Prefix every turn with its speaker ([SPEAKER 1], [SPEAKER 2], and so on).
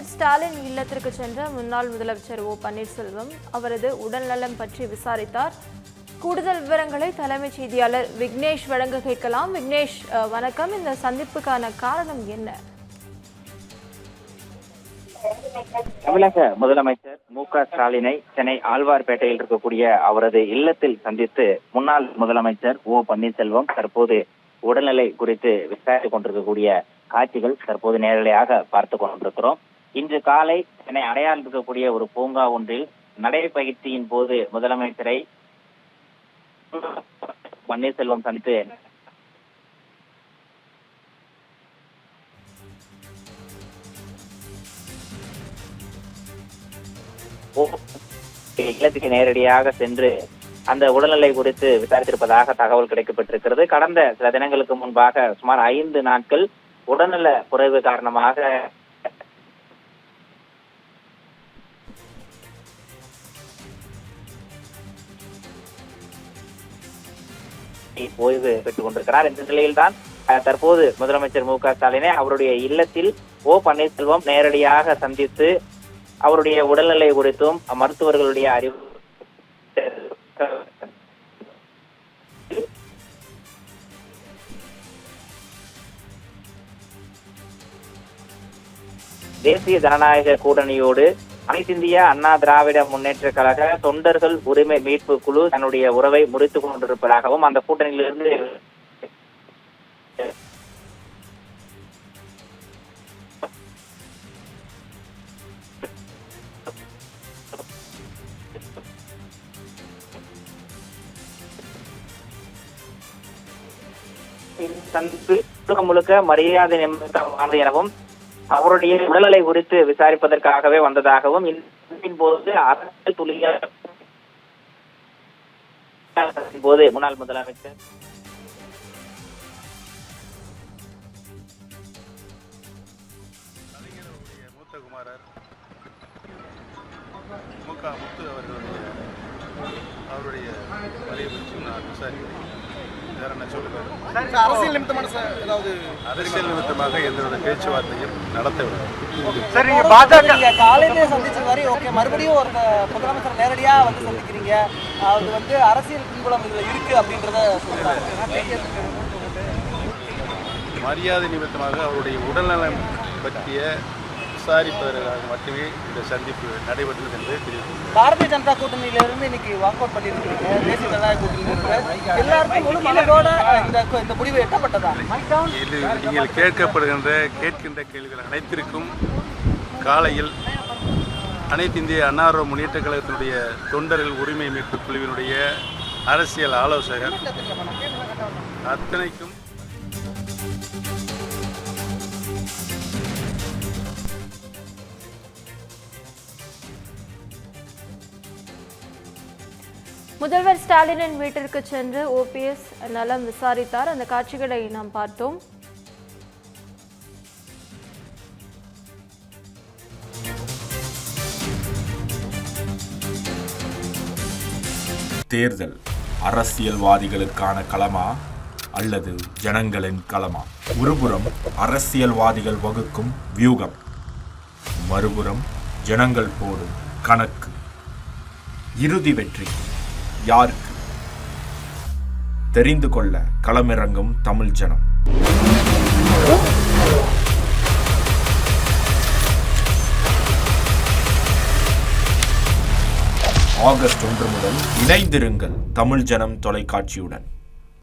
[SPEAKER 1] முதலமைச்சர் ஸ்டாலின் இல்லத்திற்கு சென்ற முன்னாள் முதலமைச்சர் ஓ பன்னீர்செல்வம் அவரது உடல்நலம் பற்றி விசாரித்தார். கூடுதல் விவரங்களை தலைமைச் செய்தியாளர் விக்னேஷ் வழங்க கேட்கலாம். விக்னேஷ், வணக்கம். இந்த சந்திப்புக்கான காரணம் என்ன?
[SPEAKER 2] தமிழக முதலமைச்சர் மு.க.ஸ்டாலினை சென்னை ஆழ்வார்பேட்டையில் இருக்கக்கூடிய அவரது இல்லத்தில் சந்தித்து முன்னாள் முதலமைச்சர் ஓ பன்னீர்செல்வம் தற்போது உடல்நிலை குறித்து விசாரித்துக் கொண்டிருக்கக்கூடிய காட்சிகள் தற்போது நேரடியாக பார்த்துக் கொண்டிருக்கிறோம். இன்று காலை சென்னை அடையாறில் இருக்கக்கூடிய ஒரு பூங்கா ஒன்றில் நடைபயிற்சியின் போது முதலமைச்சரை பன்னீர்செல்வம் சந்தித்து இல்லத்துக்கு நேரடியாக சென்று அந்த உடல்நிலை குறித்து விசாரித்திருப்பதாக தகவல் கிடைக்கப்பட்டிருக்கிறது. கடந்த சில தினங்களுக்கு முன்பாக சுமார் 5 நாட்கள் உடல்நல குறைவு காரணமாக ஓய்வு பெற்றுக் கொண்டிருக்கிறார். இந்த நிலையில்தான் தற்போது முதலமைச்சர் மு.க.ஸ்டாலினை அவருடைய இல்லத்தில் ஓ பன்னீர்செல்வம் நேரடியாக சந்தித்து அவருடைய உடல்நிலை குறித்தும் மருத்துவர்களுடைய அறிவு தேசிய ஜனநாயக கூட்டணியோடு அனைத்திந்திய அண்ணா திராவிட முன்னேற்ற கழக தொண்டர்கள் உரிமை மீட்பு குழு தன்னுடைய உறவை முறித்துக் கொண்டிருப்பதாகவும் அந்த கூட்டணியிலிருந்து முழுக்க மரியாதை நிமித்தமானது எனவும் அவருடைய உடல்நிலை குறித்து விசாரிப்பதற்காகவே வந்ததாகவும் இதன் போது அரசியல் துளிய போது முன்னாள் முதலமைச்சர்
[SPEAKER 3] மூத்த குமாரர் முத்து அவருடைய வரையை பற்றி நான் விசாரிக்கிறேன். அரசியல் நிமித்தமாக எந்தவித பேச்சுவார்த்தையும் நடத்தவில்லை.
[SPEAKER 4] காலையிலே சந்திச்ச வரை ஓகே, மறுபடியும் ஒரு முதலமைச்சர் நேரடியா வந்து சந்திக்கிறீங்க, அது வந்து அரசியல் பின்புலம் இதுல இருக்கு அப்படின்றத சொல்றாங்க.
[SPEAKER 3] மரியாதை நிமித்தமாக அவருடைய உடல்நலம் பற்றிய விசாரிப்பதற்காக மட்டுமே இந்த சந்திப்பு நடைபெற்றது என்பதை தெரிவித்துள்ளது.
[SPEAKER 4] பாரதிய ஜனதா கூட்டணியிலிருந்து இன்னைக்கு வாக் அவுட் பண்ணியிருக்கீங்க. தேசிய ஜனநாயக கூட்டணியிலிருந்து எல்லாருக்கும் முழு மனதோட இந்த முடிவு எட்டப்பட்டதா?
[SPEAKER 3] இது நீங்கள் கேட்கின்ற கேள்விகள் அனைத்திற்கும் காலையில் அனைத்து இந்திய அண்ணா முன்னேற்ற கழகத்தினுடைய தொண்டர்கள் உரிமை மீட்பு குழுவினுடைய அரசியல் ஆலோசகர் அத்தனைக்கும்
[SPEAKER 1] முதல்வர் ஸ்டாலினின் வீட்டிற்கு சென்று ஓபிஎஸ் நலம் விசாரித்தார். அந்த காட்சிகளை நாம் பார்த்தோம்.
[SPEAKER 5] தேர்தல் அரசியல்வாதிகளுக்கான களமா அல்லது ஜனங்களின் களமா? ஒருபுறம் அரசியல்வாதிகள் வகுக்கும் வியூகம், மறுபுறம் ஜனங்கள் போடும் கணக்கு. இறுதி வெற்றி யாருக்கு? தெரிந்து கொள்ள களமிறங்கும் தமிழ் ஜனம். ஆகஸ்ட் 1 முதல் இணைந்திருங்கள் தமிழ் ஜனம் தொலைக்காட்சியுடன்.